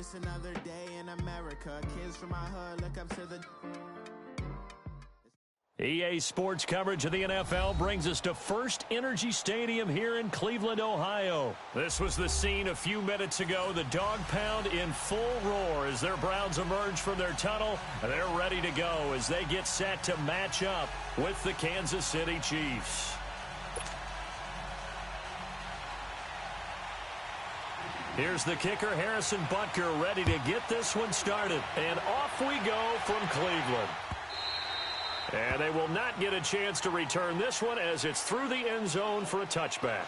Just another day in America. Kids from my hood look up to the... EA Sports coverage of the NFL brings us to First Energy Stadium here in Cleveland, Ohio. This was the scene a few minutes ago. The dog pound in full roar as their Browns emerge from their tunnel. They're ready to go as they get set to match up with the Kansas City Chiefs. Here's the kicker, Harrison Butker, ready to get this one started. And off we go from Cleveland. And they will not get a chance to return this one as it's through the end zone for a touchback.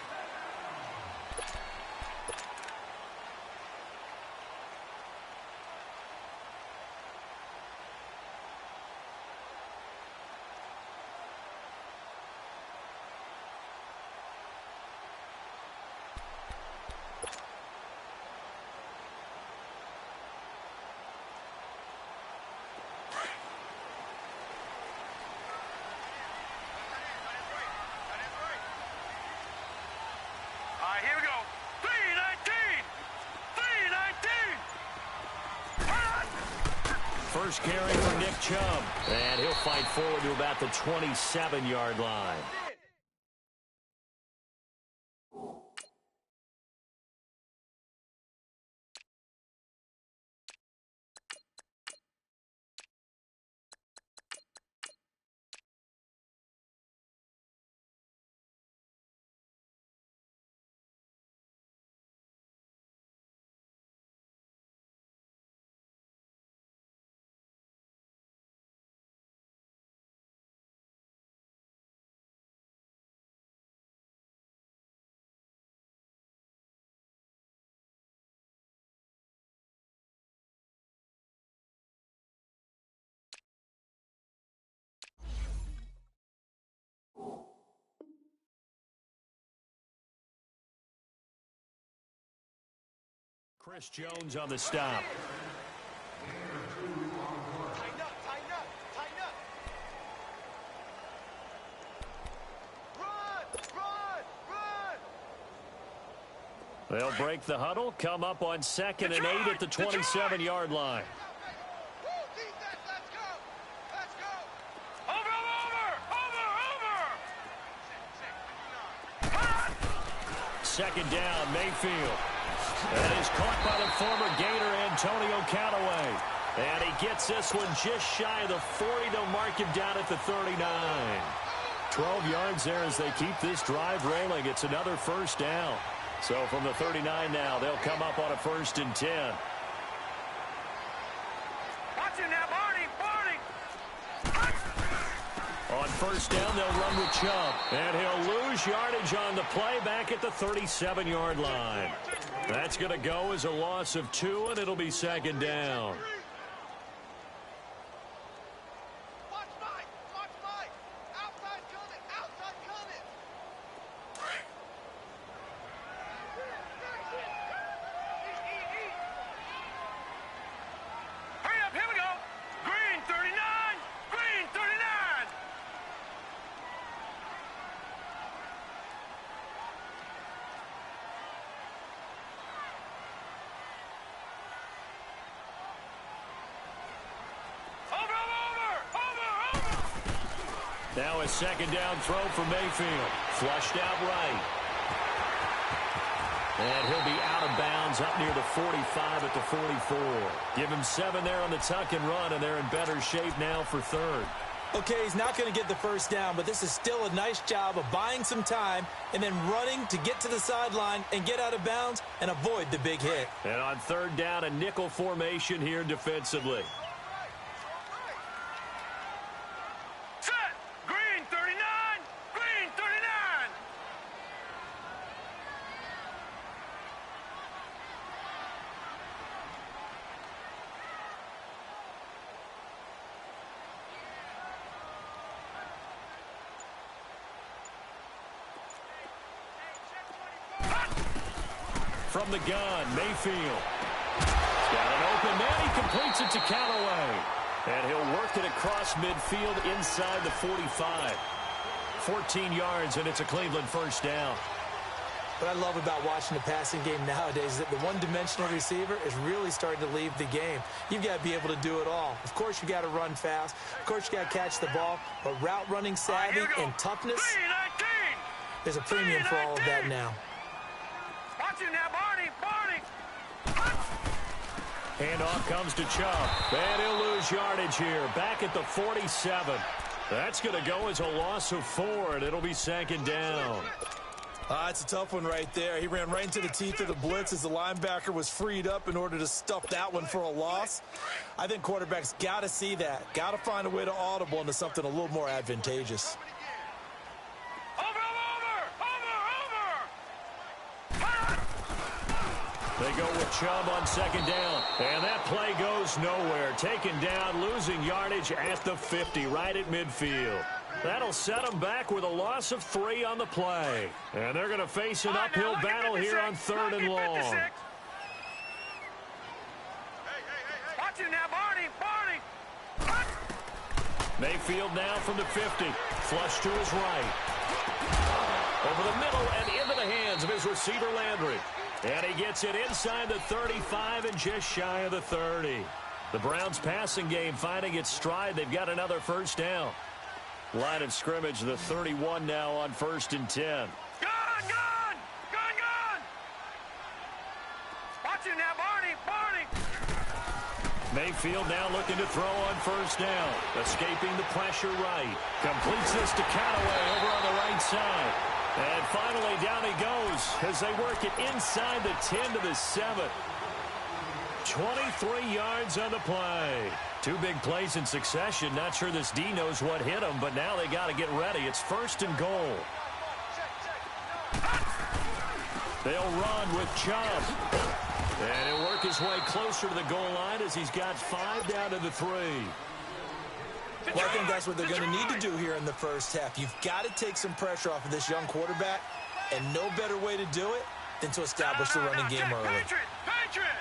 Here we go. 3-19. First carry for Nick Chubb. And he'll fight forward to about the 27-yard line. Chris Jones on the stop. Tighten up. Run. They'll break the huddle, come up on 2nd and 8 at the 27-yard line. Let's go. Over. Second down, Mayfield. That is caught by the former Gator, Antonio Callaway. And he gets this one just shy of the 40. They'll mark him down at the 39. 12 yards there as they keep this drive rolling. It's another first down. So from the 39 now, they'll come up on a 1st and 10. Watch it now, Barney. On first down, they'll run with Chubb. And he'll lose yardage on the play back at the 37-yard line. That's going to go as a loss of 2, and it'll be 2nd down. Watch Mike. Outside coming. Hurry up, here we go. Green 39. Now a 2nd down throw for Mayfield. Flushed out right. And he'll be out of bounds up near the 45 at the 44. Give him 7 there on the tuck and run, and they're in better shape now for 3rd. Okay, he's not going to get the first down, but this is still a nice job of buying some time and then running to get to the sideline and get out of bounds and avoid the big hit. And on 3rd down, a nickel formation here defensively. From the gun, Mayfield. He's got an open man. He completes it to Callaway. And he'll work it across midfield inside the 45. 14 yards, and it's a Cleveland first down. What I love about watching the passing game nowadays is that the one-dimensional receiver is really starting to leave the game. You've got to be able to do it all. Of course, you got to run fast. Of course, you got to catch the ball. But route running savvy and toughness, there's a premium for all of that now. Watch you now, Barney. Handoff comes to Chubb. And he'll lose yardage here. Back at the 47. That's going to go as a loss of 4, and it'll be second down. It's a tough one right there. He ran right into the teeth of the blitz as the linebacker was freed up in order to stuff that one for a loss. I think quarterbacks got to see that. Got to find a way to audible into something a little more advantageous. They go with Chubb on second down. And that play goes nowhere. Taken down, losing yardage at the 50, right at midfield. That'll set them back with a loss of 3 on the play. And they're going to face an uphill battle here on 3rd and long. Watch you now, Barney. Mayfield now from the 50. Flush to his right. Over the middle and into the hands of his receiver, Landry. And he gets it inside the 35 and just shy of the 30. The Browns passing game finding its stride. They've got another first down. Line of scrimmage, the 31 now on 1st and 10. Gone! Watch you now, Barney. Mayfield now looking to throw on first down. Escaping the pressure right. Completes this to Callaway over on the right side. And finally down he goes as they work it inside the 10 to the 7. 23 yards on the play. 2 big plays in succession. Not sure this D knows what hit him, but now they got to get ready. It's 1st and goal. They'll run with Chubb. And he'll work his way closer to the goal line as he's got 5 down to the 3. Well, I think that's what they're going to need to do here in the first half. You've got to take some pressure off of this young quarterback, and no better way to do it than to establish the running game early. Patriot!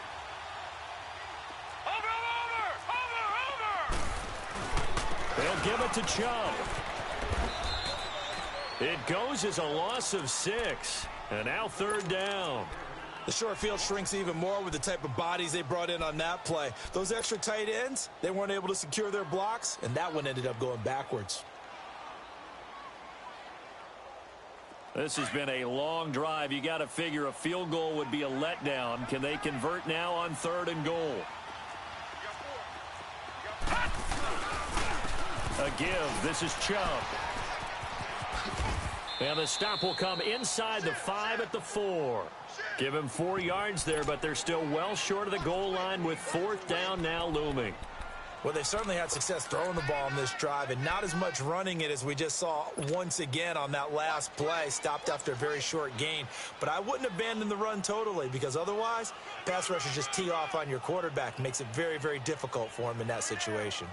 Over! They'll give it to Chubb. It goes as a loss of 6, and now 3rd down. The short field shrinks even more with the type of bodies they brought in on that play. Those extra tight ends, they weren't able to secure their blocks, and that one ended up going backwards. This has been a long drive. You got to figure a field goal would be a letdown. Can they convert now on 3rd and goal? A give. This is Chubb. And the stop will come inside the 5 at the 4. Give him 4 yards there, but they're still well short of the goal line with 4th down now looming. Well, they certainly had success throwing the ball on this drive and not as much running it as we just saw once again on that last play. Stopped after a very short gain. But I wouldn't abandon the run totally because otherwise, pass rushers just tee off on your quarterback. Makes it very, very difficult for him in that situation.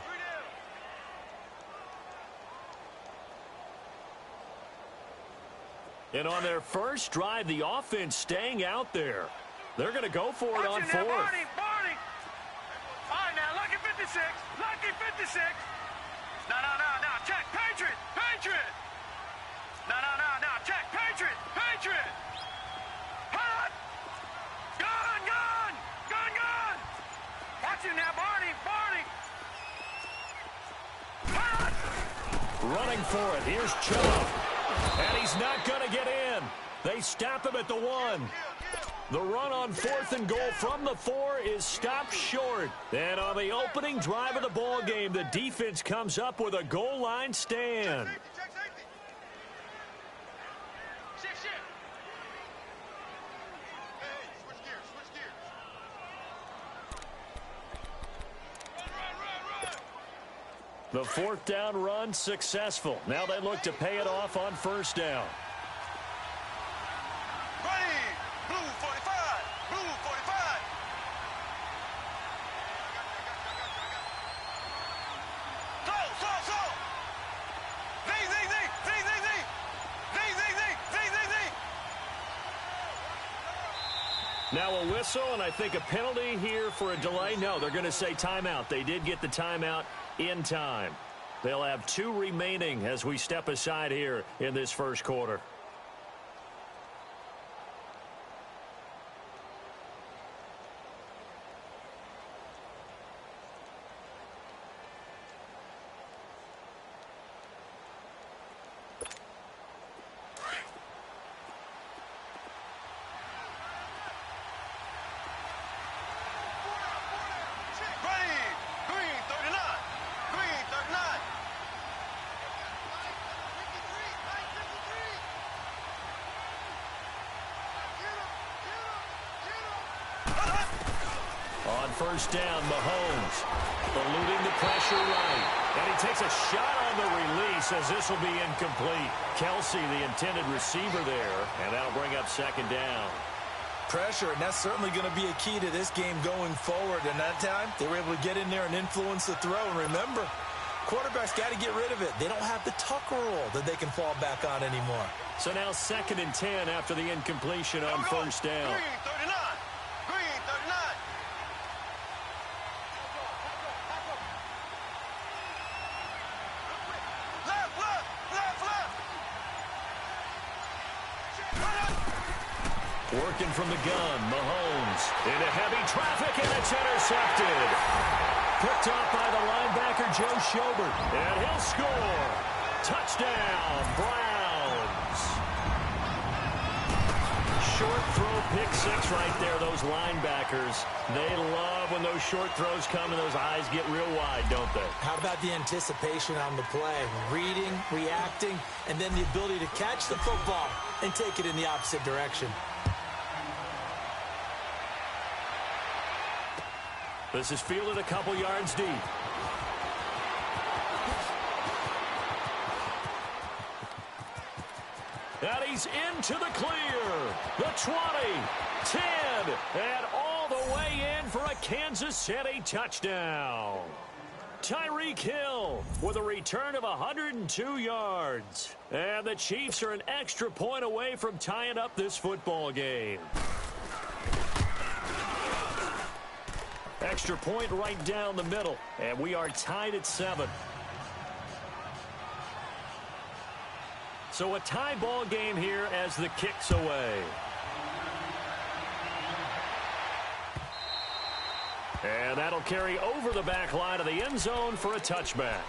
And on their first drive, the offense staying out there. They're going to go for it on 4th. Barney! All right, now, lucky 56. No, check, Patriot! No, check, Patriot! Hot! Gone! Watch you now, Barney! Hot! Running for it. Here's Chubb. And he's not going to get in. They stop him at the 1. The run on 4th and goal from the 4 is stopped short. And on the opening drive of the ball game, the defense comes up with a goal line stand. The 4th down run successful. Now they look to pay it off on 1st down. Blue 45! Slow! Now a whistle, and I think a penalty here for a delay. No, they're going to say timeout. They did get the timeout in time. They'll have 2 remaining as we step aside here in this first quarter. first down. Mahomes eluding the pressure right. And he takes a shot on the release as this will be incomplete. Kelsey, the intended receiver there, and that'll bring up second down. Pressure, and that's certainly going to be a key to this game going forward. And that time, they were able to get in there and influence the throw. And remember, quarterbacks got to get rid of it. They don't have the tuck rule that they can fall back on anymore. So now 2nd and 10 after the incompletion on first down. Green 39. Green 39. Left, left, left, left. Working from the gun, Mahomes into heavy traffic, and it's intercepted. Picked off by the linebacker, Joe Schobert. And he'll score. Touchdown, Browns. Short throw, pick six right there, those linebackers. They love when those short throws come and those eyes get real wide, don't they? How about the anticipation on the play? Reading, reacting, and then the ability to catch the football and take it in the opposite direction. This is fielded a couple yards deep. And he's into the clear. The 20, 10, and all the way in for a Kansas City touchdown. Tyreek Hill with a return of 102 yards. And the Chiefs are an extra point away from tying up this football game. Extra point right down the middle, and we are tied at 7. So a tie ball game here as the kick's away. And that'll carry over the back line of the end zone for a touchback.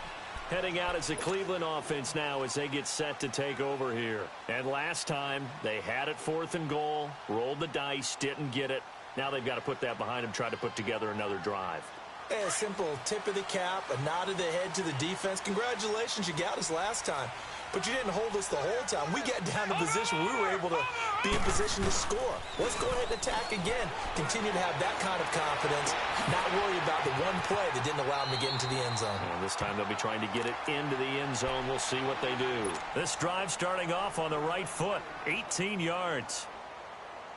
Heading out as the Cleveland offense now as they get set to take over here. And last time, they had it 4th and goal, rolled the dice, didn't get it. Now they've got to put that behind them, try to put together another drive. A simple tip of the cap, a nod of the head to the defense. Congratulations, you got us last time. But you didn't hold us the whole time. We got down to position where we were able to be in position to score. Let's go ahead and attack again. Continue to have that kind of confidence. Not worry about the one play that didn't allow them to get into the end zone. And this time they'll be trying to get it into the end zone. We'll see what they do. This drive starting off on the right foot. 18 yards.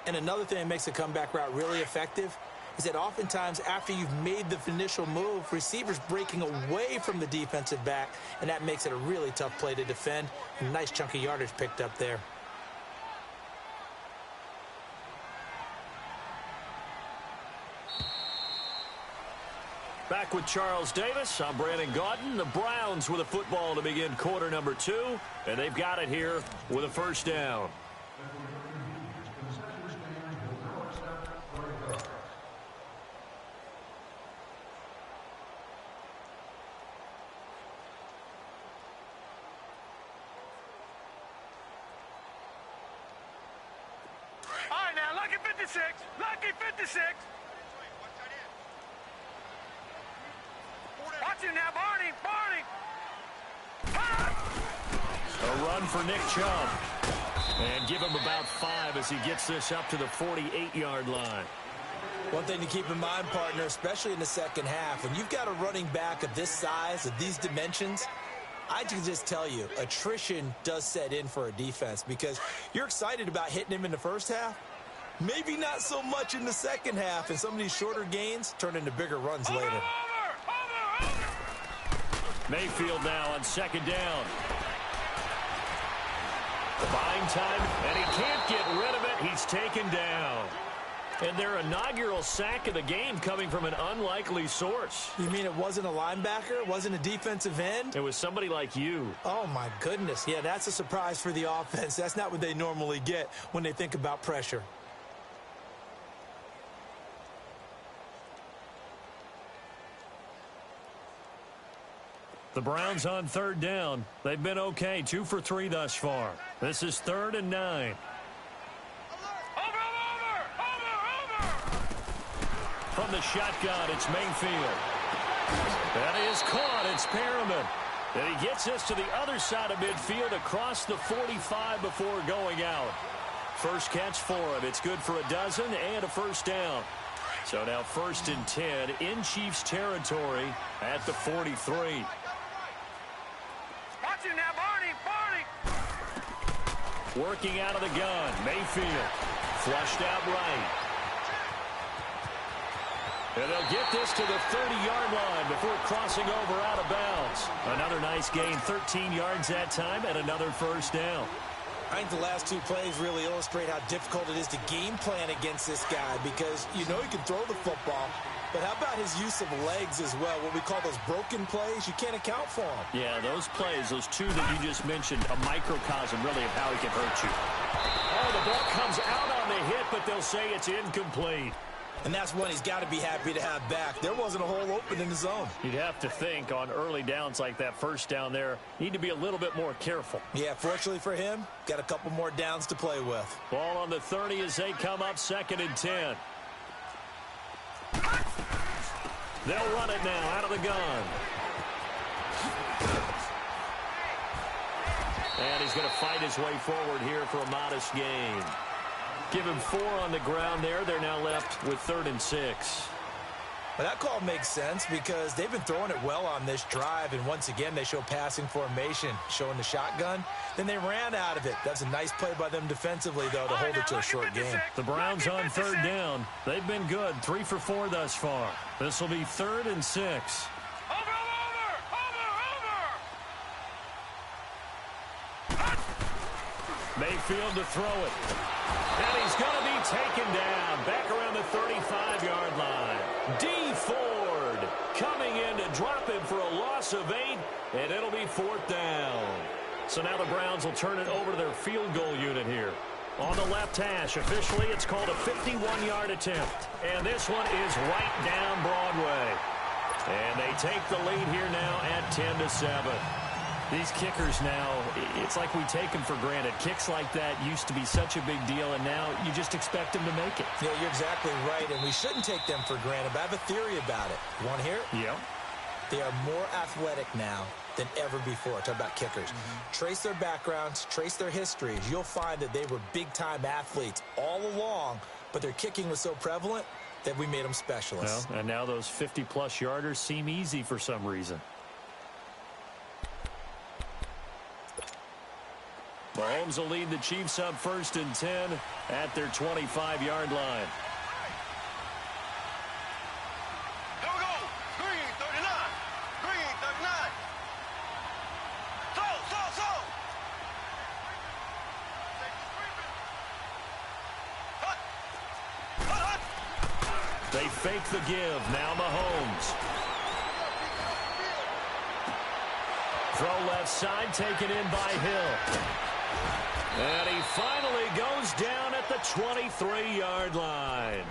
And another thing that makes a comeback route really effective is that oftentimes after you've made the initial move, receivers breaking away from the defensive back, and that makes it a really tough play to defend. A nice chunk of yardage picked up there. Back with Charles Davis. I'm Brandon Gaudin. The Browns with a football to begin quarter number 2, and they've got it here with a first down. Lucky 56. Lucky 56. Watch him now, Barney. Barney. A run for Nick Chubb. And give him about 5 as he gets this up to the 48-yard line. One thing to keep in mind, partner, especially in the second half, when you've got a running back of this size, of these dimensions, I can just tell you, attrition does set in for a defense because you're excited about hitting him in the first half. Maybe not so much in the second half, and some of these shorter gains turn into bigger runs later. Over. Mayfield now on second down. Buying time, and he can't get rid of it. He's taken down. And their inaugural sack of the game coming from an unlikely source. You mean it wasn't a linebacker? It wasn't a defensive end? It was somebody like you. Oh, my goodness. Yeah, that's a surprise for the offense. That's not what they normally get when they think about pressure. The Browns on third down. They've been okay, 2 for 3 thus far. This is 3rd and 9. Over. From the shotgun, it's Mayfield. That is caught. It's Perryman. And he gets this to the other side of midfield across the 45 before going out. First catch for him. It's good for a dozen and a first down. So now 1st and 10 in Chiefs territory at the 43. Watch it now, Barney. Working out of the gun. Mayfield flushed out right. And they'll get this to the 30-yard line before crossing over out of bounds. Another nice gain, 13 yards that time, and another first down. I think the last two plays really illustrate how difficult it is to game plan against this guy because you know he can throw the football, but how about his use of legs as well? What we call those broken plays, you can't account for them. Yeah, those plays, those two that you just mentioned, a microcosm really of how he can hurt you. Oh, the ball comes out on the hit, but they'll say it's incomplete. And that's one he's got to be happy to have back. There wasn't a hole open in the zone. You'd have to think on early downs like that first down there, need to be a little bit more careful. Yeah, fortunately for him, got a couple more downs to play with. Ball on the 30 as they come up 2nd and 10. They'll run it now out of the gun. And he's going to fight his way forward here for a modest gain. Give him 4 on the ground there. They're now left with 3rd and 6. Well, that call makes sense because they've been throwing it well on this drive, and once again they show passing formation, showing the shotgun. Then they ran out of it. That's a nice play by them defensively, though, to hold it to a short game. The Browns on 3rd down. They've been good, 3 for 4 thus far. This will be 3rd and 6. Mayfield to throw it. And he's going to be taken down back around the 35-yard line. D. Ford coming in to drop him for a loss of 8, and it'll be 4th down. So now the Browns will turn it over to their field goal unit here. On the left hash, officially it's called a 51-yard attempt. And this one is right down Broadway. And they take the lead here now at 10-7. These kickers now, it's like we take them for granted. Kicks like that used to be such a big deal, and now you just expect them to make it. Yeah, you're exactly right, and we shouldn't take them for granted, but I have a theory about it. You want to hear it? Yeah. They are more athletic now than ever before. Talk about kickers. Trace their backgrounds, trace their histories. You'll find that they were big-time athletes all along, but their kicking was so prevalent that we made them specialists. Well, and now those 50-plus yarders seem easy for some reason. Mahomes will lead the Chiefs up 1st and 10 at their 25-yard line. Here we go. Green, 39. Green, 39. So. Hut. They fake the give. Now Mahomes. Throw left side, taken in by Hill. And he finally goes down at the 23-yard line.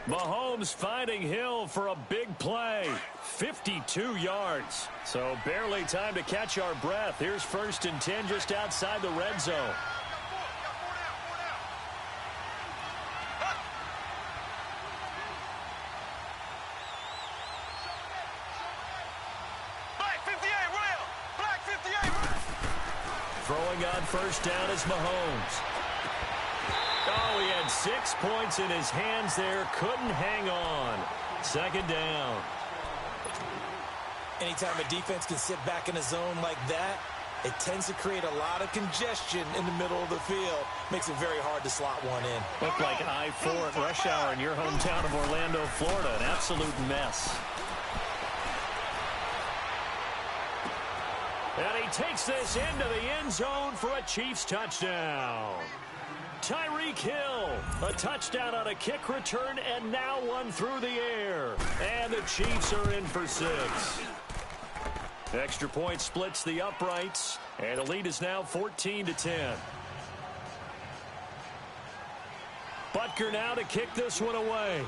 Mahomes finding Hill for a big play. 52 yards. So barely time to catch our breath. Here's 1st and 10 just outside the red zone. Throwing on 1st down is Mahomes. Oh, he had 6 points in his hands there. Couldn't hang on. 2nd down. Anytime a defense can sit back in a zone like that, it tends to create a lot of congestion in the middle of the field. Makes it very hard to slot one in. Looked like I-4 at rush hour in your hometown of Orlando, Florida. An absolute mess. And he takes this into the end zone for a Chiefs touchdown. Tyreek Hill, a touchdown on a kick return, and now one through the air. And the Chiefs are in for 6. Extra point splits the uprights, and the lead is now 14-10. Butker now to kick this one away.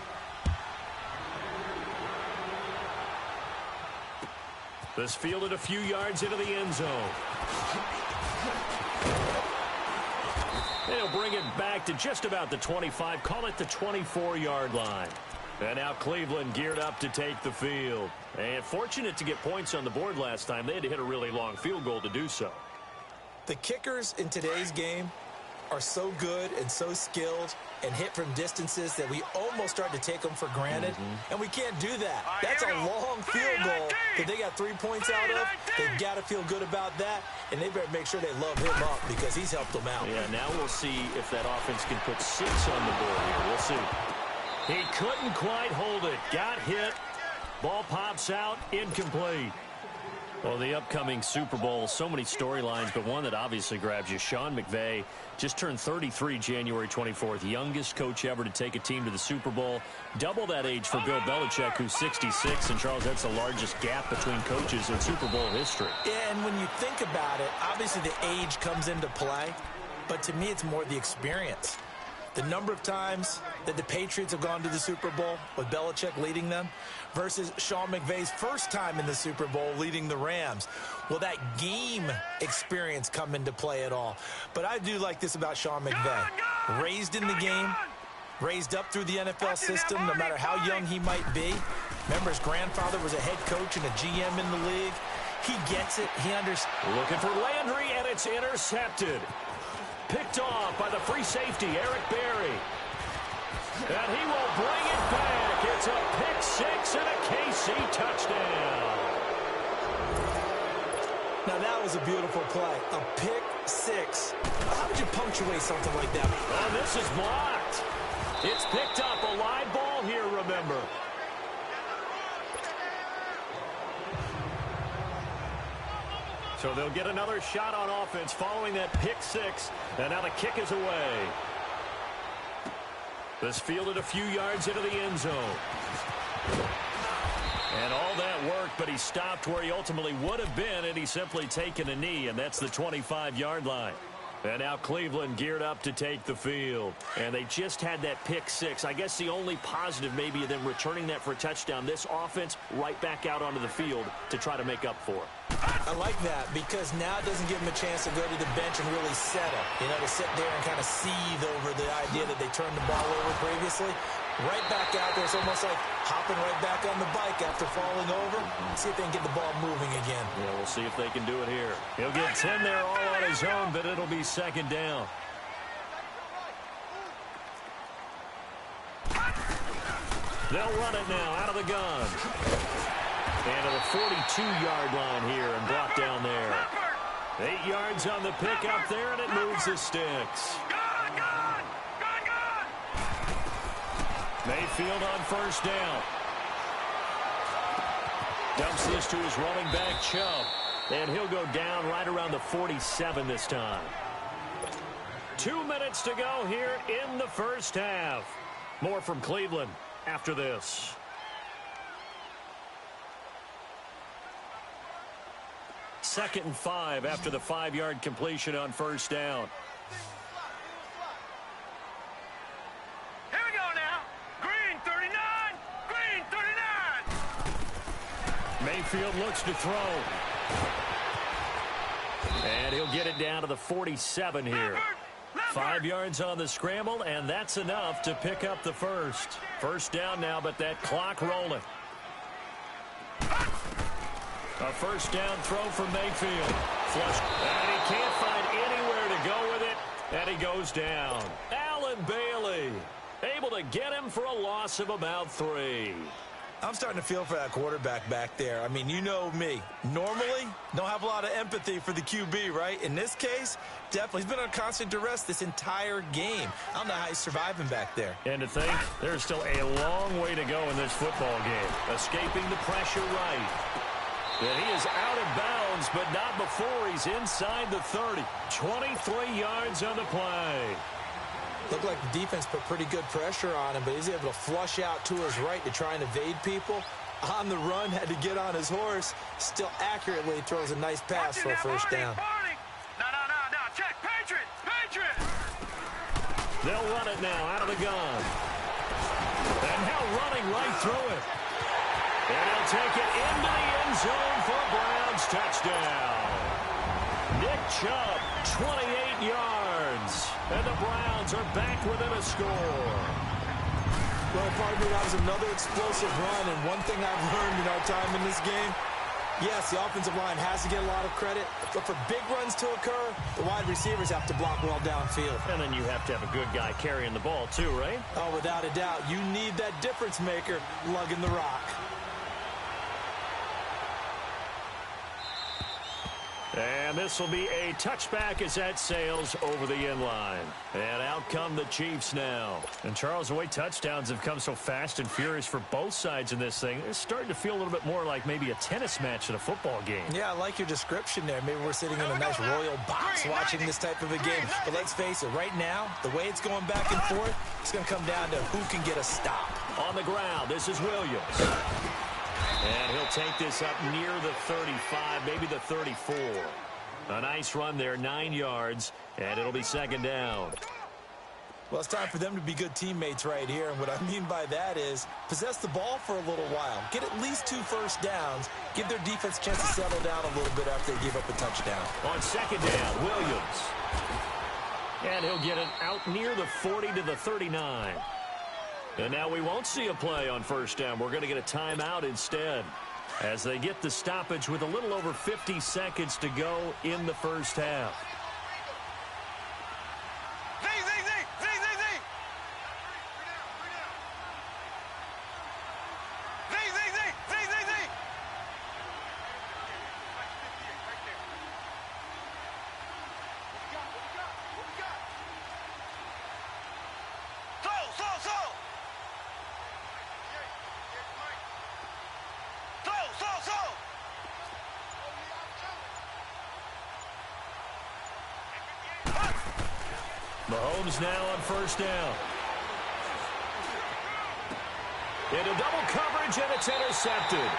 This fielded a few yards into the end zone. They'll bring it back to just about the 25, call it the 24-yard line. And now Cleveland geared up to take the field. And fortunate to get points on the board last time. They had to hit a really long field goal to do so. The kickers in today's game are so good and so skilled and hit from distances that we almost start to take them for granted, and we can't do that. That's a long field goal that they got 3 points out of. They've got to feel good about that, and they better make sure they love him up because he's helped them out. Yeah, now we'll see if that offense can put 6 on the board here. We'll see. He couldn't quite hold it. Got hit. Ball pops out. Incomplete. Well, the upcoming Super Bowl, so many storylines, but one that obviously grabs you. Sean McVay just turned 33 January 24th, youngest coach ever to take a team to the Super Bowl. Double that age for Bill Belichick, who's 66. And, Charles, that's the largest gap between coaches in Super Bowl history. Yeah, and when you think about it, obviously the age comes into play, but to me it's more the experience. The number of times that the Patriots have gone to the Super Bowl with Belichick leading them versus Sean McVay's first time in the Super Bowl leading the Rams. Will that game experience come into play at all? But I do like this about Sean McVay. Raised in the game, raised up through the NFL system, no matter how young he might be. Remember, his grandfather was a head coach and a GM in the league. He gets it. He understands. Looking for Landry, and it's intercepted. Picked off by the free safety, Eric Berry. And he will bring it back. It's a pick 6 and a KC touchdown. Now, that was a beautiful play. A pick 6. How would you punctuate something like that? Oh, this is blocked. It's picked up. A live ball here, remember. So they'll get another shot on offense following that pick 6. And now the kick is away. This fielded a few yards into the end zone. And all that work, but he stopped where he ultimately would have been, and he's simply taken a knee, and that's the 25-yard line. And now Cleveland geared up to take the field. And they just had that pick 6. I guess the only positive maybe of them returning that for a touchdown. This offense right back out onto the field to try to make up for it. I like that because now it doesn't give them a chance to go to the bench and really settle. You know, to sit there and kind of seethe over the idea that they turned the ball over previously. Right back out there. It's almost like hopping right back on the bike after falling over. See if they can get the ball moving again. Yeah, we'll see if they can do it here. He'll get 10 there all on his own, but it'll be second down. They'll run it now out of the gun. And to the 42-yard line here and brought down there. 8 yards on the pick up there, and it moves the sticks. Mayfield on first down. Dumps this to his running back, Chubb. And he'll go down right around the 47 this time. 2 minutes to go here in the first half. More from Cleveland after this. Second and 5 after the 5-yard completion on first down. Here we go now. Green 39. Green 39. Mayfield looks to throw. And he'll get it down to the 47 here. 5 yards on the scramble, and that's enough to pick up the first. First down now, but that clock rolling. A first down throw for Mayfield. Flush. And he can't find anywhere to go with it. And he goes down. Allen Bailey able to get him for a loss of about 3. I'm starting to feel for that quarterback back there. I mean, you know me. Normally, don't have a lot of empathy for the QB, right? In this case, definitely. He's been on constant duress this entire game. I don't know how he's surviving back there. And to think, there's still a long way to go in this football game. Escaping the pressure right. And he is out of bounds, but not before he's inside the 30. 23 yards on the play. Looked like the defense put pretty good pressure on him, but he's able to flush out to his right to try and evade people. On the run, had to get on his horse. Still accurately throws a nice pass for a first down. No, check. Patriot. They'll run it now out of the gun. And now running right through it. And he'll take it into the end zone for a Browns touchdown. Nick Chubb, 28 yards. And the Browns are back within a score. Well, pardon me, that was another explosive run. And one thing I've learned in our time in this game, Yes, the offensive line has to get a lot of credit, but for big runs to occur, the wide receivers have to block well downfield. And then you have to have a good guy carrying the ball too, right? Oh, without a doubt. You need that difference maker lugging the rock. And this will be a touchback as that sails over the end line. And out come the Chiefs now. And Charles, the way touchdowns have come so fast and furious for both sides in this thing, it's starting to feel a little bit more like maybe a tennis match at a football game. Yeah, I like your description there. Maybe we're sitting in a nice royal box watching this type of a game. But let's face it, right now, the way it's going back and forth, it's going to come down to who can get a stop. On the ground, this is Williams. And he'll take this up near the 35, maybe the 34. A nice run there, 9 yards, and it'll be second down. Well, it's time for them to be good teammates right here. And what I mean by that is possess the ball for a little while. Get at least 2 first downs. Give their defense a chance to settle down a little bit after they give up a touchdown. On second down, Williams. And he'll get it out near the 40 to the 39. And now we won't see a play on first down. We're going to get a timeout instead as they get the stoppage with a little over 50 seconds to go in the first half. Mahomes now on first down. Into double coverage, and it's intercepted.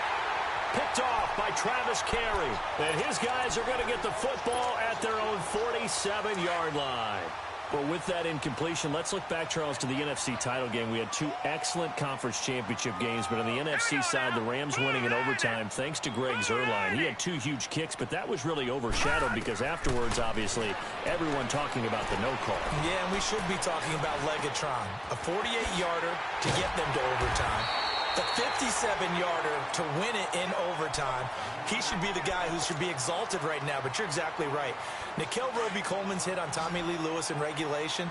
Picked off by Travis Carey. And his guys are going to get the football at their own 47-yard line. Well, with that incompletion, let's look back, Charles, to the NFC title game. We had 2 excellent conference championship games, but on the NFC side, the Rams winning in overtime thanks to Greg Zuerlein. He had 2 huge kicks, but that was really overshadowed because afterwards, obviously, everyone talking about the no call. Yeah, and we should be talking about Legatron. A 48-yarder to get them to overtime. The 57-yarder to win it in overtime. He should be the guy who should be exalted right now, but you're exactly right. Nikel Roby-Coleman's hit on Tommy Lee Lewis in regulation,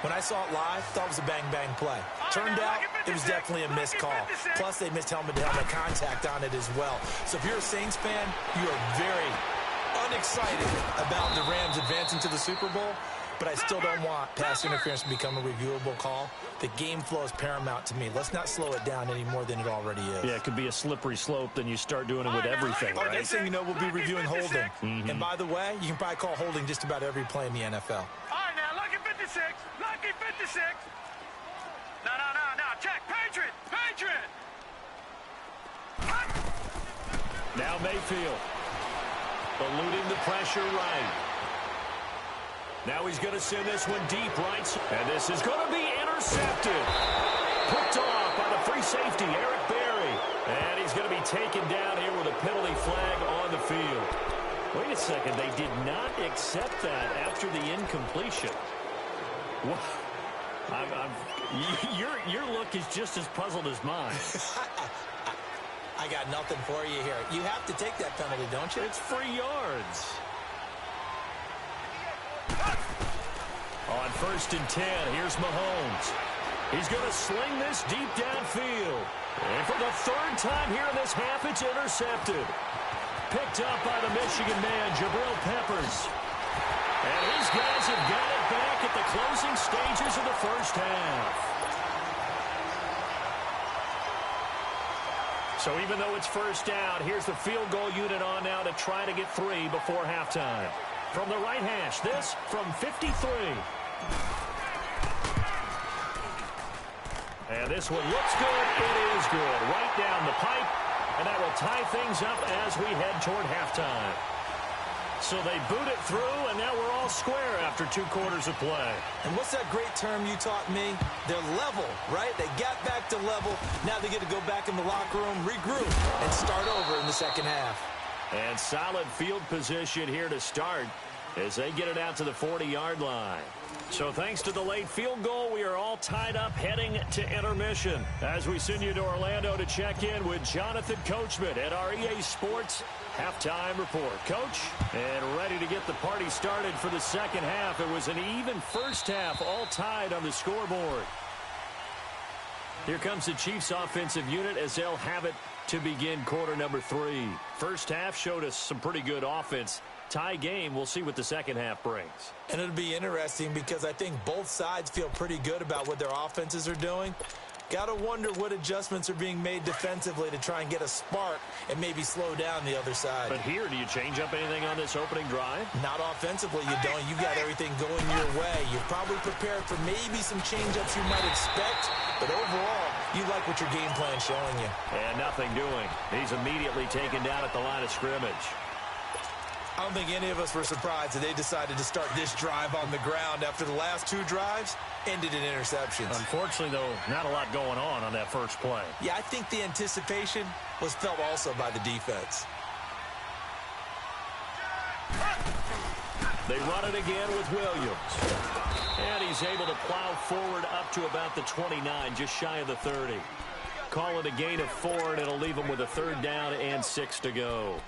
when I saw it live, thought it was a bang-bang play. Turned out, it was definitely a missed call. Plus, they missed helmet-to-helmet contact on it as well. So if you're a Saints fan, you are very unexcited about the Rams advancing to the Super Bowl, but I still don't want pass interference to become a reviewable call. The game flow is paramount to me. Let's not slow it down any more than it already is. Yeah, it could be a slippery slope, then you start doing it with everything, right? Next thing you know, we'll be reviewing holding. And by the way, you can probably call holding just about every play in the NFL. All right, now, lucky 56. Lucky 56. No. Check. Patriot. Now Mayfield. Eluding the pressure right. Now he's going to send this one deep right. And this is going to be intercepted. Picked off by the free safety, Eric Berry. And he's going to be taken down here with a penalty flag on the field. Wait a second. They did not accept that after the incompletion. What? Your look is just as puzzled as mine. I got nothing for you here. You have to take that penalty, don't you? It's free yards. On 1st and 10, here's Mahomes. He's going to sling this deep downfield. And for the 3rd time here in this half, it's intercepted. Picked up by the Michigan man, Jabril Peppers. And his guys have got it back at the closing stages of the first half. So even though it's first down, here's the field goal unit on now to try to get 3 before halftime. From the right hash, this from 53. And this one looks good. It is good. Right down the pipe. And that will tie things up as we head toward halftime. So they boot it through, and now we're all square after 2 quarters of play. And what's that great term you taught me? They're level, right? They got back to level. Now they get to go back in the locker room, regroup, and start over in the second half. And solid field position here to start. as they get it out to the 40-yard line. So thanks to the late field goal, we are all tied up heading to intermission as we send you to Orlando to check in with Jonathan Coachman at our EA Sports Halftime Report. Coach, and ready to get the party started for the second half. It was an even first half, all tied on the scoreboard. Here comes the Chiefs offensive unit as they'll have it to begin quarter number 3. First half showed us some pretty good offense. Tie game, we'll see what the second half brings. And it'll be interesting because I think both sides feel pretty good about what their offenses are doing. Got to wonder what adjustments are being made defensively to try and get a spark and maybe slow down the other side. But here, do you change up anything on this opening drive? Not offensively, you don't. You got everything going your way. You're probably prepared for maybe some change-ups you might expect, but overall, you like what your game plan's showing you. And nothing doing. He's immediately taken down at the line of scrimmage. I don't think any of us were surprised that they decided to start this drive on the ground after the last 2 drives ended in interceptions. Unfortunately, though, not a lot going on that first play. Yeah, I think the anticipation was felt also by the defense. They run it again with Williams. And he's able to plow forward up to about the 29, just shy of the 30. Call it a gain of 4, and it'll leave him with a 3rd down and 6 to go.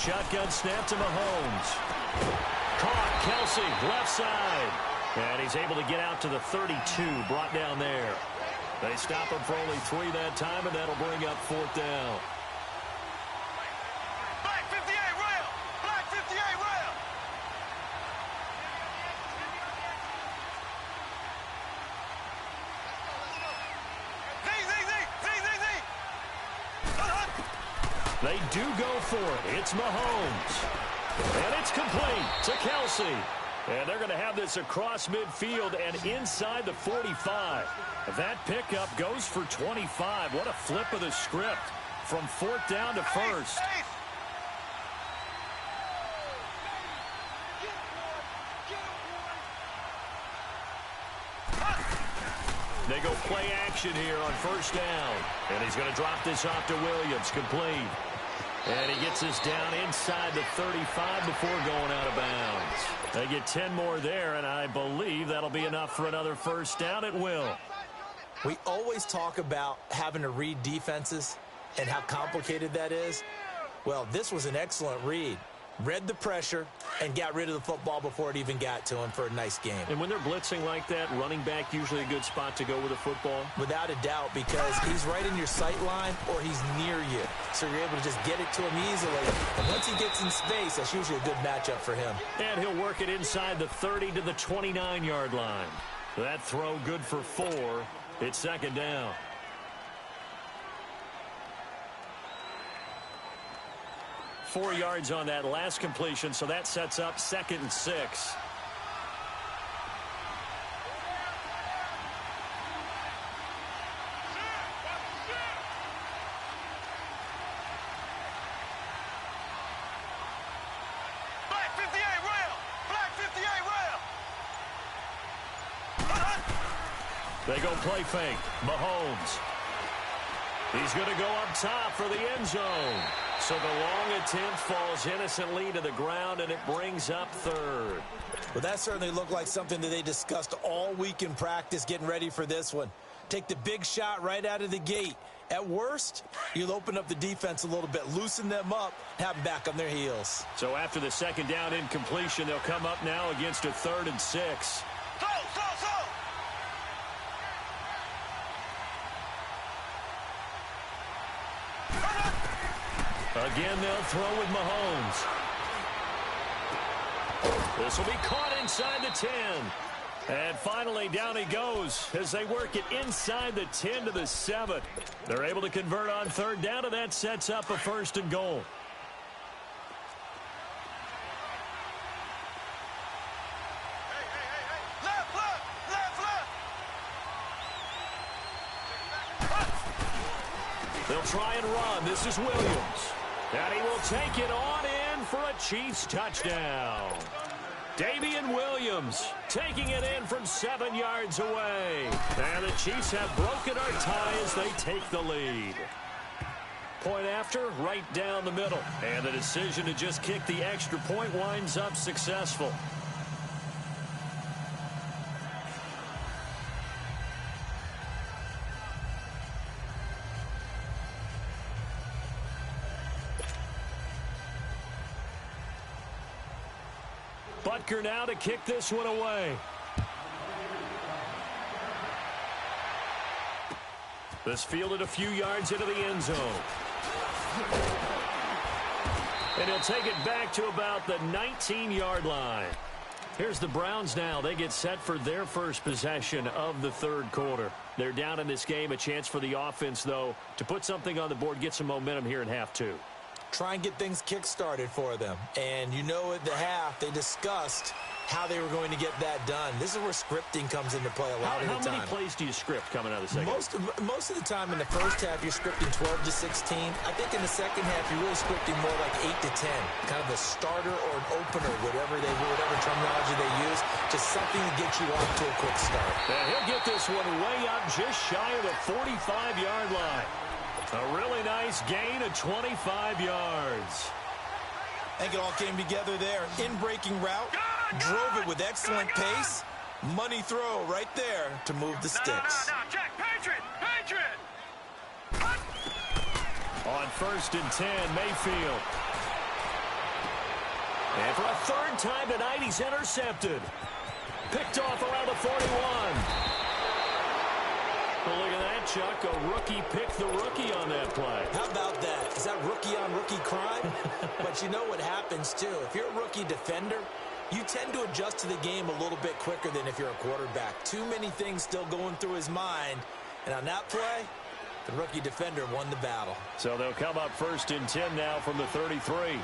Shotgun snap to Mahomes. Caught, Kelsey, left side. And he's able to get out to the 32, brought down there. They stop him for only 3 that time, and that'll bring up 4th down. Black 58 rail! Black 58 rail! They do go for it. It's Mahomes. And it's complete to Kelsey. And they're going to have this across midfield and inside the 45. That pickup goes for 25. What a flip of the script from 4th down to 1st. They go play action here on 1st down. And he's going to drop this off to Williams, complete. And he gets this down inside the 35 before going out of bounds. They get 10 more there, and I believe that'll be enough for another 1st down. It will. We always talk about having to read defenses and how complicated that is. Well, this was an excellent read. Read the pressure and got rid of the football before it even got to him for a nice game. And when they're blitzing like that, running back usually a good spot to go with a football? Without a doubt, because he's right in your sight line or he's near you. So you're able to just get it to him easily. And once he gets in space, that's usually a good matchup for him. And he'll work it inside the 30 to the 29-yard line. That throw good for 4. It's 2nd down. Four yards on that last completion, so that sets up 2nd and 6. Black 58 rail! Black 58 rail! They go play fake. Mahomes. He's going to go up top for the end zone. So the long attempt falls innocently to the ground, and it brings up 3rd. Well, that certainly looked like something that they discussed all week in practice getting ready for this one. Take the big shot right out of the gate. At worst, you'll open up the defense a little bit, loosen them up, have them back on their heels. So after the 2nd down incompletion, they'll come up now against a 3rd and 6. Again, they'll throw with Mahomes. This will be caught inside the 10. And finally, down he goes as they work it inside the 10 to the 7. They're able to convert on 3rd down, and that sets up a 1st and goal. He'll try and run. This is Williams. And he will take it on in for a Chiefs touchdown. Damian Williams taking it in from 7 yards away. And the Chiefs have broken our tie as they take the lead. Point after, right down the middle. And the decision to just kick the extra point winds up successful. Butker now to kick this one away. This fielded a few yards into the end zone. And he'll take it back to about the 19-yard line. Here's the Browns now. They get set for their first possession of the third quarter. They're down in this game. A chance for the offense, though, to put something on the board, get some momentum here in half two. Try and get things kick-started for them. And you know at the half, they discussed how they were going to get that done. This is where scripting comes into play a lot of the time. How many plays do you script coming out of the second? Most of the time in the first half, you're scripting 12 to 16. I think in the second half, you're really scripting more like 8 to 10. Kind of a starter or an opener, whatever terminology they use. Just something to get you off to a quick start. And he'll get this one way up just shy of the 45-yard line. A really nice gain of 25 yards. I think it all came together there. In-breaking route, drove it with excellent pace. Money throw right there to move the sticks. No, Jack, Patriot! On 1st and 10, Mayfield. And for a third time tonight, he's intercepted. Picked off around the 41. Well, look at that, Chuck. A rookie picked the rookie on that play. How about that? Is that rookie-on-rookie crime? But you know what happens, too. If you're a rookie defender, you tend to adjust to the game a little bit quicker than if you're a quarterback. Too many things still going through his mind. And on that play, the rookie defender won the battle. So they'll come up 1st and 10 now from the 33.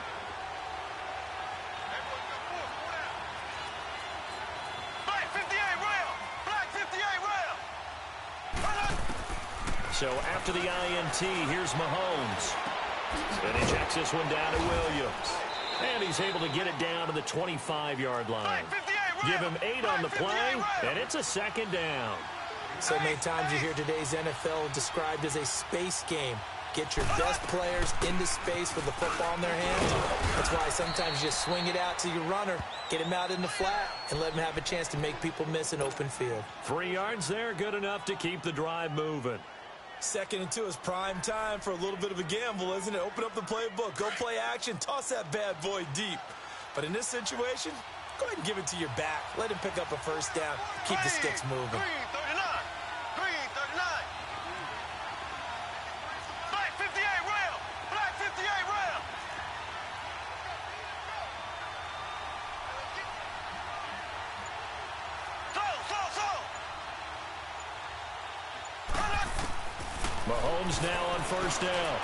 So after the INT, here's Mahomes. And he checks this one down to Williams. And he's able to get it down to the 25-yard line. Give him 8 on the play, and it's a second down. So many times you hear today's NFL described as a space game. Get your best players into space with the football in their hands. That's why sometimes you just swing it out to your runner, get him out in the flat, and let him have a chance to make people miss an open field. 3 yards there, good enough to keep the drive moving. 2nd and 2 is prime time for a little bit of a gamble, isn't it? Open up the playbook, go play action, toss that bad boy deep. But in this situation, go ahead and give it to your back. Let him pick up a first down, keep the sticks moving. Green 39. Green 39. Black 58 rail. Black 58 rail. Mahomes now on 1st down.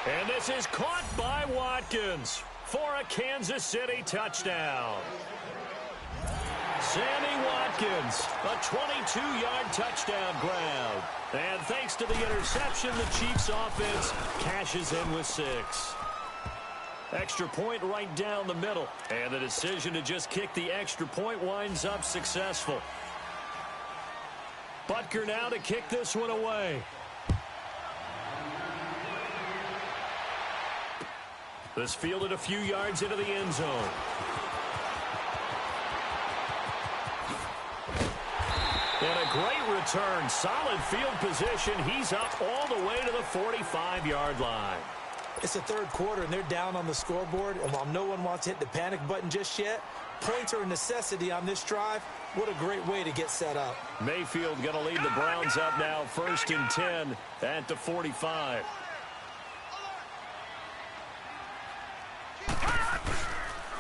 And this is caught by Watkins for a Kansas City touchdown. Sammy Watkins, a 22-yard touchdown grab. And thanks to the interception, the Chiefs offense cashes in with 6. Extra point right down the middle. And the decision to just kick the extra point winds up successful. Butker now to kick this one away. This fielded a few yards into the end zone. And a great return. Solid field position. He's up all the way to the 45-yard line. It's the third quarter, and they're down on the scoreboard. And while no one wants to hit the panic button just yet, points are a necessity on this drive. What a great way to get set up. Mayfield going to lead the Browns up now 1st and 10 at the 45.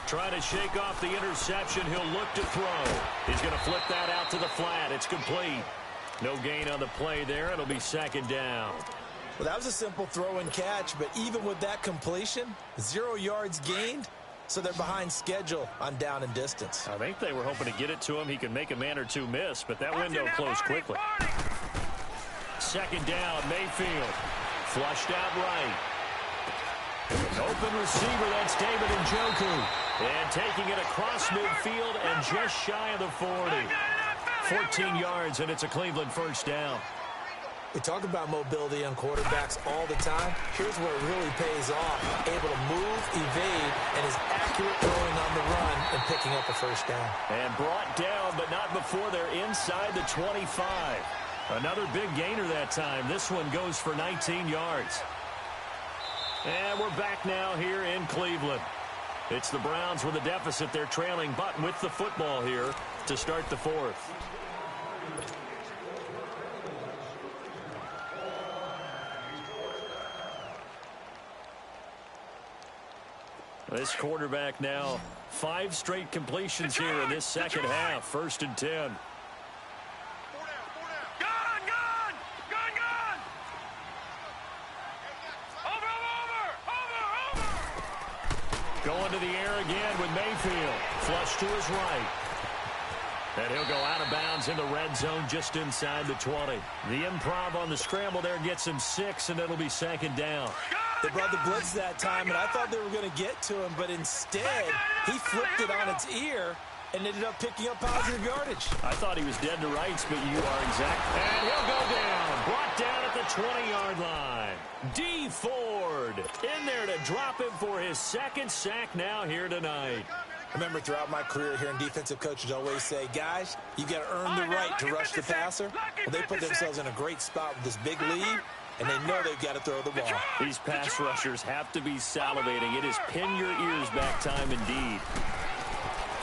Trying to shake off the interception. He'll look to throw. He's going to flip that out to the flat. It's complete. No gain on the play there. It'll be 2nd down. Well, that was a simple throw and catch, but even with that completion, 0 yards gained, so they're behind schedule on down and distance. I think they were hoping to get it to him. He could make a man or two miss, but that window closed quickly. Second down, Mayfield. Flushed out right. Open receiver, that's David Njoku. And taking it across midfield and just shy of the 40. 14 yards, and it's a Cleveland first down. We talk about mobility on quarterbacks all the time. Here's where it really pays off. Able to move, evade, and is accurate throwing on the run and picking up a first down. And brought down, but not before they're inside the 25. Another big gainer that time. This one goes for 19 yards. And we're back now here in Cleveland. It's the Browns with a deficit. They're trailing, but with the football here to start the fourth. This quarterback now, 5 straight completions here in this second half. 1st and 10. Going to the air again with Mayfield. Flush to his right. And he'll go out of bounds in the red zone just inside the 20. The improv on the scramble there gets him 6, and it'll be second down. They brought the blitz that time, and I thought they were going to get to him, but instead he flipped it on its ear and ended up picking up positive yardage. I thought he was dead to rights, but you are exact. And he'll go down. Brought down at the 20-yard line. D. Ford in there to drop him for his 2nd sack now here tonight. I remember throughout my career hearing defensive coaches always say, guys, you got to earn the right to rush the passer. Well, they put themselves in a great spot with this big lead, and they know they've got to throw the ball. These pass rushers have to be salivating. It is pin your ears back time indeed.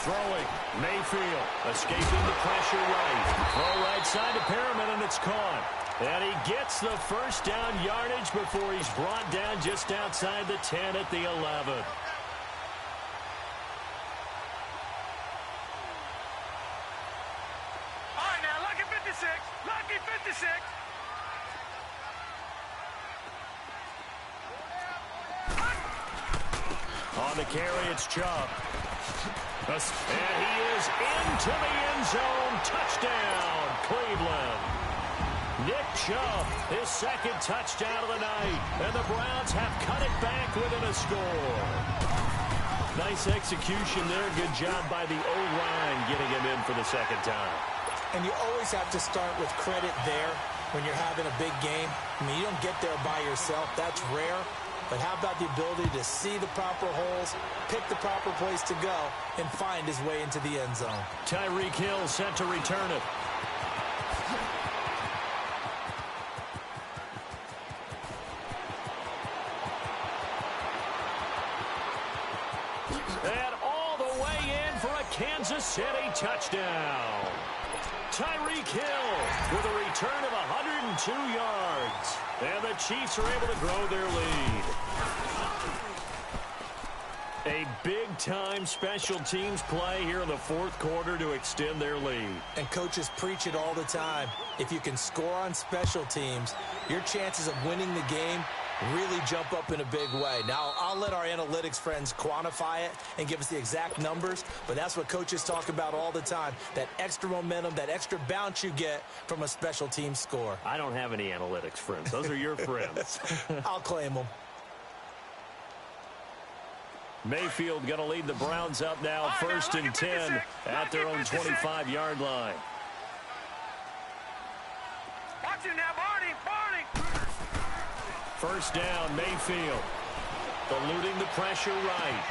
Throwing, Mayfield, escaping the pressure right. Throw right side to Premy, and it's caught. And he gets the first down yardage before he's brought down just outside the 10 at the 11. All right, now, lucky 56. Lucky 56. On the carry, it's Chubb. And he is into the end zone. Touchdown, Cleveland. Nick Chubb, his 2nd touchdown of the night. And the Browns have cut it back within a score. Nice execution there. Good job by the O-line getting him in for the 2nd time. And you always have to start with credit there when you're having a big game. I mean, you don't get there by yourself. That's rare. But how about the ability to see the proper holes, pick the proper place to go, and find his way into the end zone? Tyreek Hill set to return it. And all the way in for a Kansas City touchdown. Tyreek Hill with a return of 102 yards. And the Chiefs are able to grow their lead. A big-time special teams play here in the 4th quarter to extend their lead. And coaches preach it all the time. If you can score on special teams, your chances of winning the game really jump up in a big way. Now, I'll let our analytics friends quantify it and give us the exact numbers, but that's what coaches talk about all the time, that extra momentum, that extra bounce you get from a special team score. I don't have any analytics friends. Those are your friends. I'll claim them. Mayfield going to lead the Browns up now, 1st and 10 at their own 25-yard line. Watch it now, Barney. 1st down, Mayfield. Eluding the pressure right.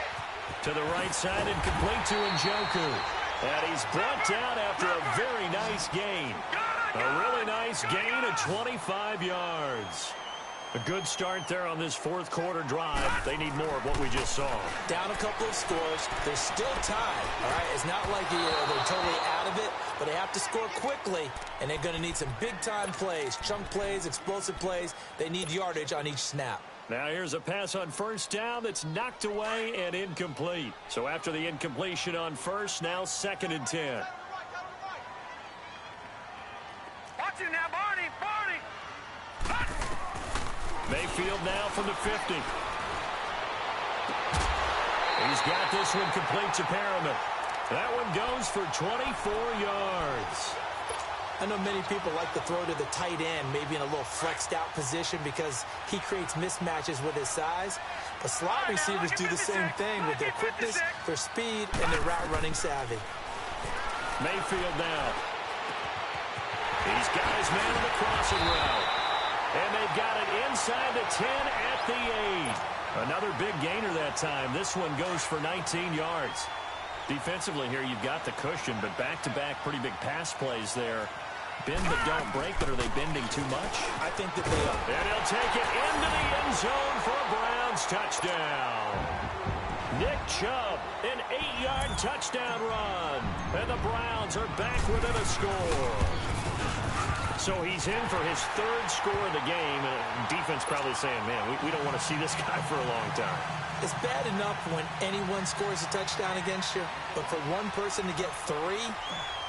To the right side and complete to Njoku. And he's brought down after a very nice gain. A really nice gain of 25 yards. A good start there on this 4th quarter drive. They need more of what we just saw. Down a couple of scores. They're still tied, all right? It's not like they're totally out of it, but they have to score quickly, and they're going to need some big-time plays, chunk plays, explosive plays. They need yardage on each snap. Now here's a pass on 1st down that's knocked away and incomplete. So after the incompletion on 1st, now 2nd and 10. Watch it now, Barney. Mayfield now from the 50. He's got this one complete to Premy. That one goes for 24 yards. I know many people like to throw to the tight end, maybe in a little flexed out position because he creates mismatches with his size. But slot receivers do the same thing with their quickness, their speed, and their route running savvy. Mayfield now. He's got his man on the crossing route. And they've got it inside the 10 at the 8. Another big gainer that time. This one goes for 19 yards. Defensively here, you've got the cushion, but back-to-back pretty big pass plays there. Bend but don't break, but are they bending too much? I think that they are. And he'll take it into the end zone for a Browns touchdown. Nick Chubb, an 8-yard touchdown run. And the Browns are back within a score. So he's in for his third score of the game. And defense probably saying, man, we don't want to see this guy for a long time. It's bad enough when anyone scores a touchdown against you, but for one person to get 3,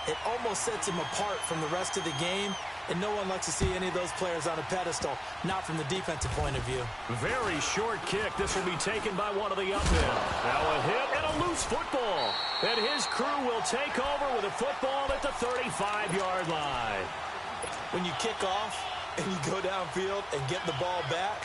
it almost sets him apart from the rest of the game, and no one likes to see any of those players on a pedestal, not from the defensive point of view. Very short kick. This will be taken by one of the up men. Now a hit and a loose football. And his crew will take over with a football at the 35-yard line. When you kick off and you go downfield and get the ball back,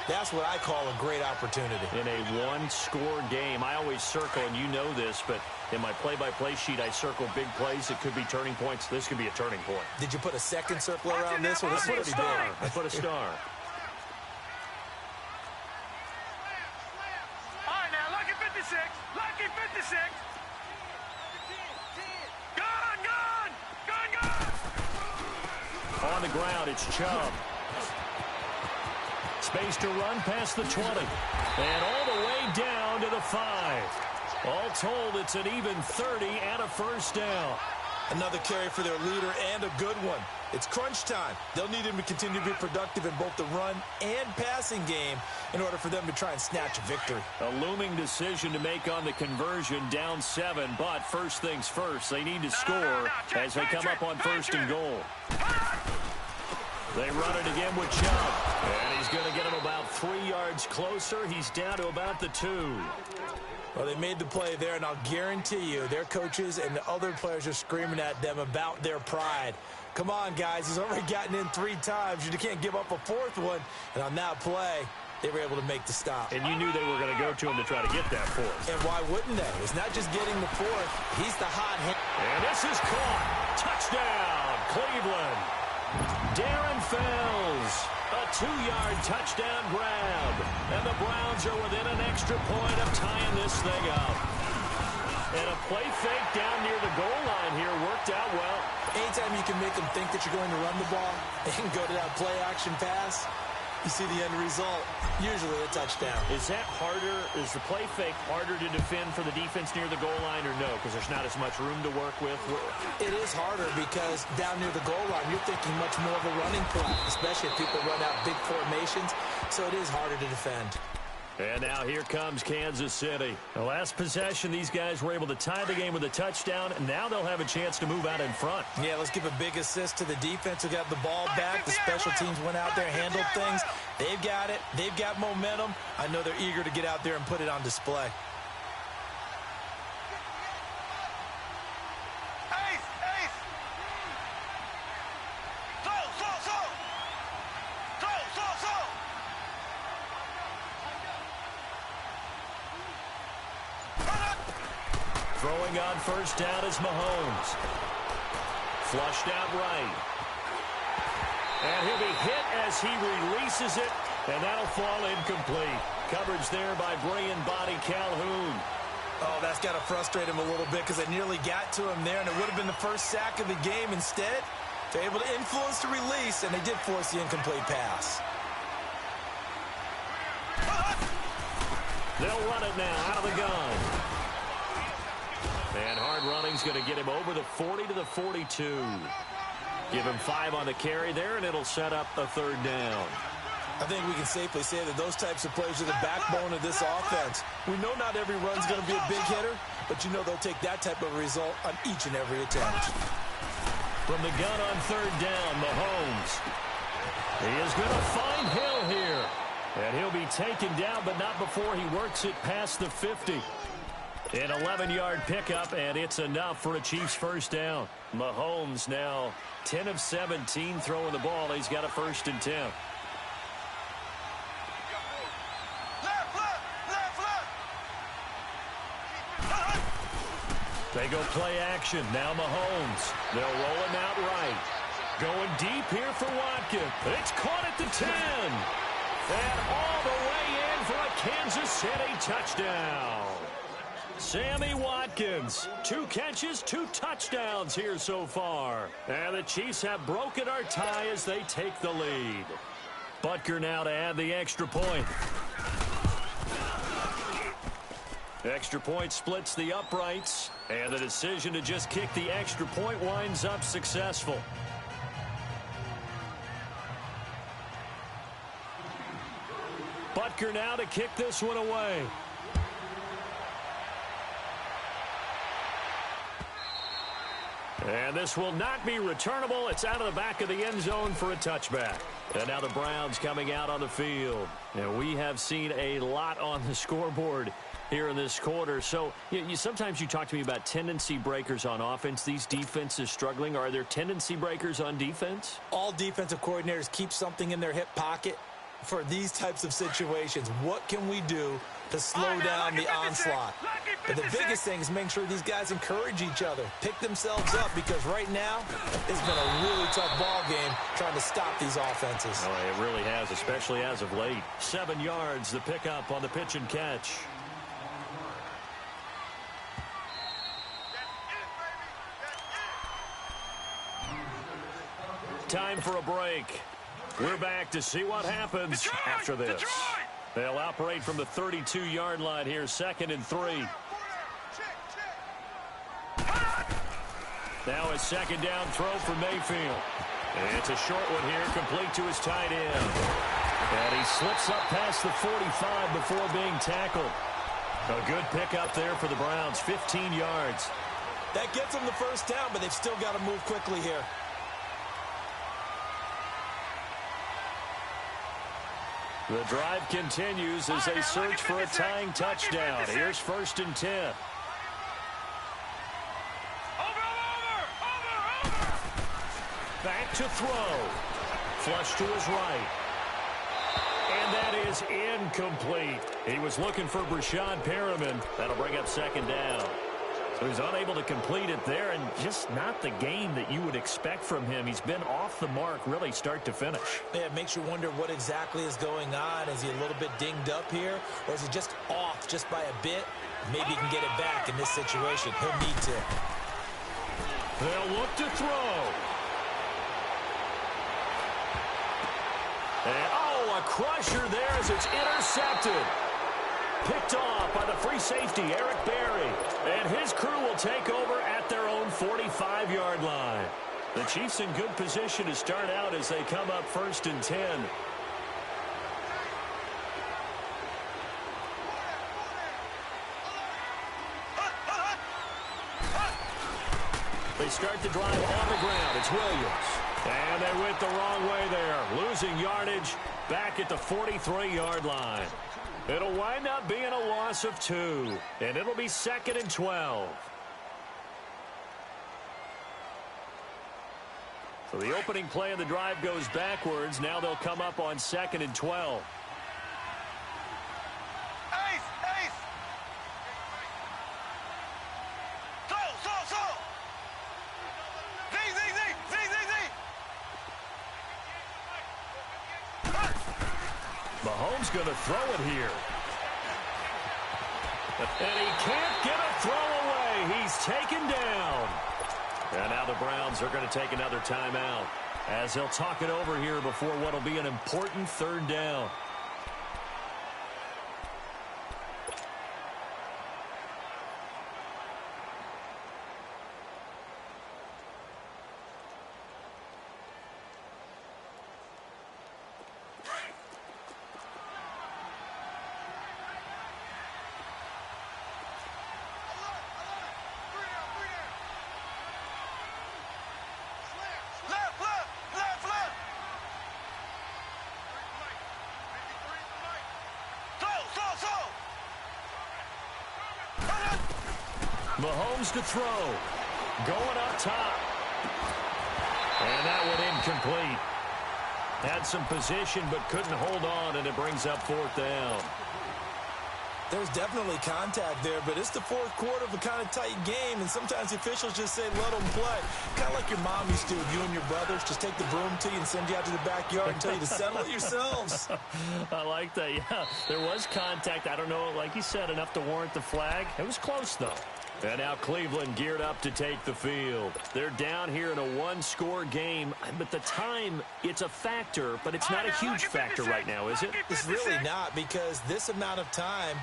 that's what I call a great opportunity. In a one-score game, I always circle, and you know this, but in my play-by-play sheet, I circle big plays. It could be turning points. This could be a turning point. Did you put a second circle around this, or this is pretty big? I put a star. All right, now, lucky 56. Lucky 56. Gone. On the ground, it's Chubb. Space to run past the 20. And all the way down to the 5. All told, it's an even 30 and a first down. Another carry for their leader and a good one. It's crunch time. They'll need him to continue to be productive in both the run and passing game in order for them to try and snatch a victory. A looming decision to make on the conversion, down 7. But first things first, they need to score as they come up on first and goal. They run it again with Chubb. And he's going to get him about 3 yards closer. He's down to about the 2. Well, they made the play there, and I'll guarantee you their coaches and the other players are screaming at them about their pride. Come on, guys. He's already gotten in 3 times. You can't give up a 4th one. And on that play, they were able to make the stop. And you knew they were going to go to him to try to get that 4th. And why wouldn't they? It's not just getting the 4th. He's the hot hand. And this is caught. Touchdown, Cleveland. Darren Fells, a 2-yard touchdown grab. And the Browns are within an extra point of tying this thing up. And a play fake down near the goal line here worked out well. Anytime you can make them think that you're going to run the ball and go to that play-action pass, you see the end result, usually a touchdown. Is that harder? Is the play fake harder to defend for the defense near the goal line or no? Because there's not as much room to work with? It is harder because down near the goal line, you're thinking much more of a running play, especially if people run out big formations. So it is harder to defend. And now here comes Kansas City. The last possession, these guys were able to tie the game with a touchdown, and now they'll have a chance to move out in front. Yeah, let's give a big assist to the defense who got the ball back. The special teams went out there, handled things. They've got it. They've got momentum. I know they're eager to get out there and put it on display. Throwing on first down is Mahomes. Flushed out right. And he'll be hit as he releases it, and that'll fall incomplete. Coverage there by brilliant body Calhoun. Oh, that's got to frustrate him a little bit because they nearly got to him there, and it would have been the first sack of the game. Instead, they're able to influence the release, and they did force the incomplete pass. They'll run it now out of the gun. And hard running's going to get him over the 40 to the 42. Give him 5 on the carry there, and it'll set up a third down. I think we can safely say that those types of plays are the backbone of this offense. We know not every run's going to be a big hitter, but you know they'll take that type of result on each and every attempt. From the gun on third down, Mahomes. He is going to find Hill here. And he'll be taken down, but not before he works it past the 50. An 11-yard pickup, and it's enough for a Chiefs first down. Mahomes now 10 of 17 throwing the ball. He's got a 1st and 10. They go play action. Now Mahomes. They'll roll him out right. Going deep here for Watkins. It's caught at the 10. And all the way in for a Kansas City touchdown. Sammy Watkins, 2 catches, 2 touchdowns here so far. And the Chiefs have broken our tie as they take the lead. Butker now to add the extra point. Extra point splits the uprights, and the decision to just kick the extra point winds up successful. Butker now to kick this one away. And this will not be returnable. It's out of the back of the end zone for a touchback. And now the Browns coming out on the field. And we have seen a lot on the scoreboard here in this quarter. So sometimes you talk to me about tendency breakers on offense. These defenses struggling. Are there tendency breakers on defense? All defensive coordinators keep something in their hip pocket for these types of situations. What can we do to slow down the onslaught? But the biggest thing is making sure these guys encourage each other, pick themselves up, because right now it's been a really tough ball game trying to stop these offenses. Oh, it really has, especially as of late. 7 yards, the pickup on the pitch and catch. Time for a break. We're back to see what happens after this. They'll operate from the 32-yard line here, 2nd and 3. Now a 2nd down throw for Mayfield. And it's a short one here, complete to his tight end. And he slips up past the 45 before being tackled. A good pickup there for the Browns, 15 yards. That gets them the first down, but they've still got to move quickly here. The drive continues as they search for a tying touchdown. Here's 1st and 10. Back to throw. Flush to his right. And that is incomplete. He was looking for Brashad Perriman. That'll bring up 2nd down. So he's unable to complete it there, and just not the game that you would expect from him. He's been off the mark really start to finish. Yeah, it makes you wonder what exactly is going on. Is he a little bit dinged up here, or is he just off just by a bit? Maybe he can get it back in this situation. He'll need to. They'll look to throw. And, a crusher there as it's intercepted. Picked off by the free safety, Eric Berry. And his crew will take over at their own 45-yard line. The Chiefs in good position to start out as they come up 1st and 10. They start the drive on the ground. It's Williams. And they went the wrong way there. Losing yardage back at the 43-yard line. It'll wind up being a loss of 2. And it'll be 2nd and 12. So the opening play of the drive goes backwards. Now they'll come up on 2nd and 12. Mahomes going to throw it here. And he can't get a throw away. He's taken down. And now the Browns are going to take another timeout as they'll talk it over here before what will be an important 3rd down. Mahomes to throw. Going up top. And that one incomplete. Had some position but couldn't hold on, and it brings up 4th down. There's definitely contact there, but it's the 4th quarter of a kind of tight game, and sometimes the officials just say, let them play. Kind of like your mom used to with you and your brothers. Just take the broom to you and send you out to the backyard and tell you to settle it yourselves. I like that, yeah. There was contact. I don't know, like you said, enough to warrant the flag. It was close, though. And now Cleveland geared up to take the field. They're down here in a one-score game, but the time, it's a factor, but it's not a huge factor right now, is it? It's really not, because this amount of time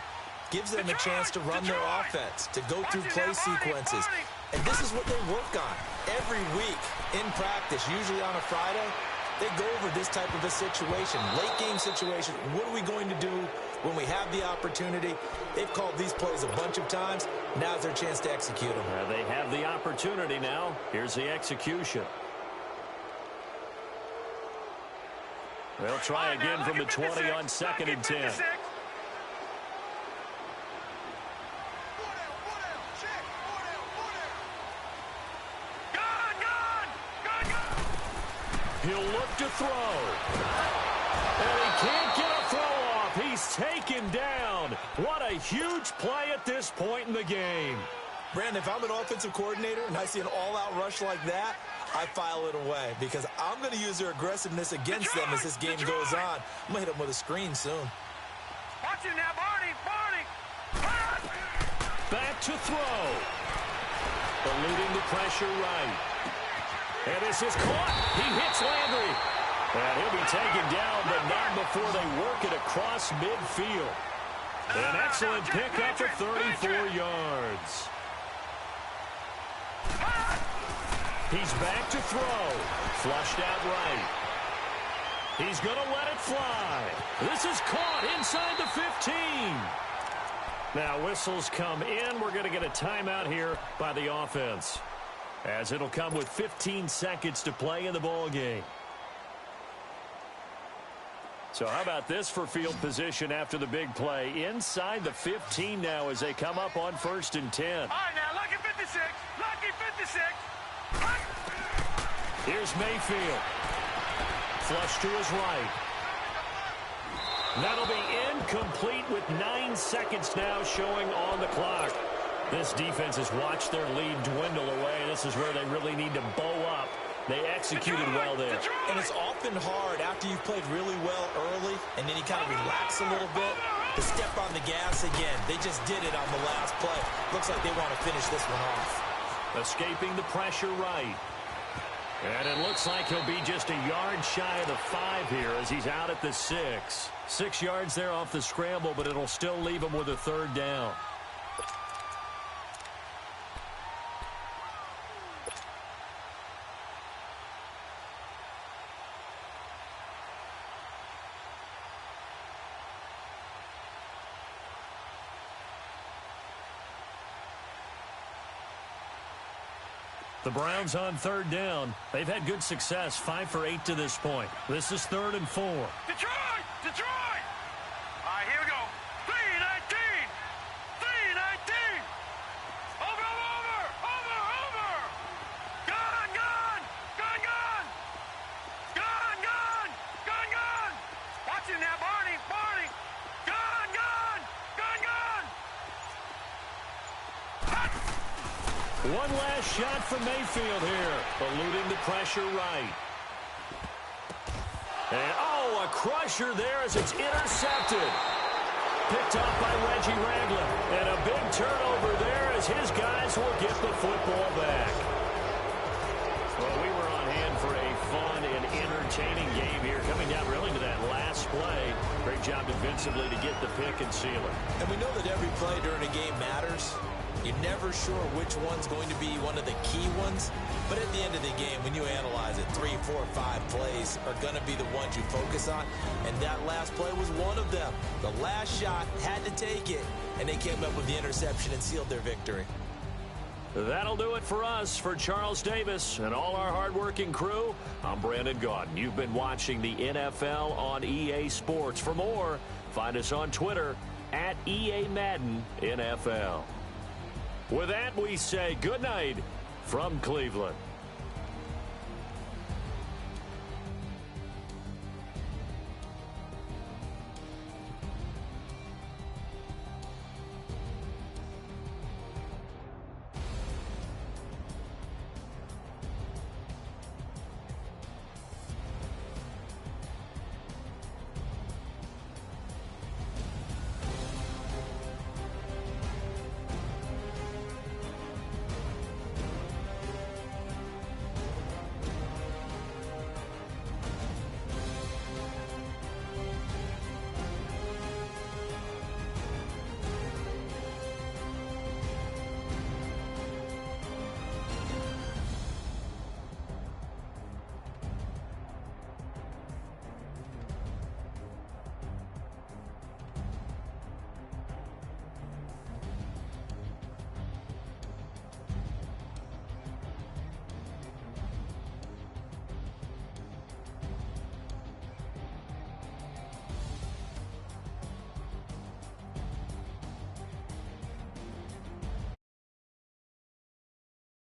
gives them a chance to run their offense, to go through play sequences. And this is what they work on every week in practice, usually on a Friday. They go over this type of a situation, late-game situation. What are we going to do when we have the opportunity? They've called these plays a bunch of times. Now's their chance to execute them. They have the opportunity now. Here's the execution. They'll try again from the 20 on 2nd and 10. He'll look to throw. And he can't get a throw off. He's taken down. What a huge play at this point in the game. Brandon, if I'm an offensive coordinator and I see an all-out rush like that, I file it away because I'm going to use their aggressiveness against them as this game goes on. I'm going to hit them with a screen soon. Watch it now, Barney. Back to throw. Eluding the pressure right. And this is caught. He hits Landry. And he'll be taken down, but not before they work it across midfield. An excellent pickup for 34 yards. He's back to throw. Flushed out right. He's going to let it fly. This is caught inside the 15. Now whistles come in. We're going to get a timeout here by the offense, as it'll come with 15 seconds to play in the ball game. So how about this for field position after the big play? Inside the 15 now as they come up on 1st and 10. All right, now, lucky 56. Lucky 56. Here's Mayfield. Flush to his right. That'll be incomplete with 9 seconds now showing on the clock. This defense has watched their lead dwindle away. This is where they really need to bow up. They executed well there. And it's often hard after you've played really well early and then you kind of relax a little bit to step on the gas again. They just did it on the last play. Looks like they want to finish this one off. Escaping the pressure right. And it looks like he'll be just a yard shy of the 5 here as he's out at the 6. 6 yards there off the scramble, but it'll still leave him with a 3rd down. The Browns on 3rd down. They've had good success, 5 for 8 to this point. This is 3rd and 4. Detroit! All right, here we go. 3-19. Over. Gun. Watch it now, Barney. Gun. One last shot for Mayfield here. Eluding the pressure right. And, a crusher there as it's intercepted. Picked off by Reggie Ragland. And a big turnover there as his guys will get the football back. Well, we were on hand for a fun and entertaining game here, coming down really to that last play. Great job defensively to get the pick and seal it. And we know that every play during a game matters. You're never sure which one's going to be one of the key ones. But at the end of the game, when you analyze it, 3, 4, 5 plays are going to be the ones you focus on. And that last play was one of them. The last shot had to take it, and they came up with the interception and sealed their victory. That'll do it for us. For Charles Davis and all our hardworking crew, I'm Brandon Gaudin. You've been watching the NFL on EA Sports. For more, find us on Twitter @EA Madden NFL. With that, we say goodnight from Cleveland.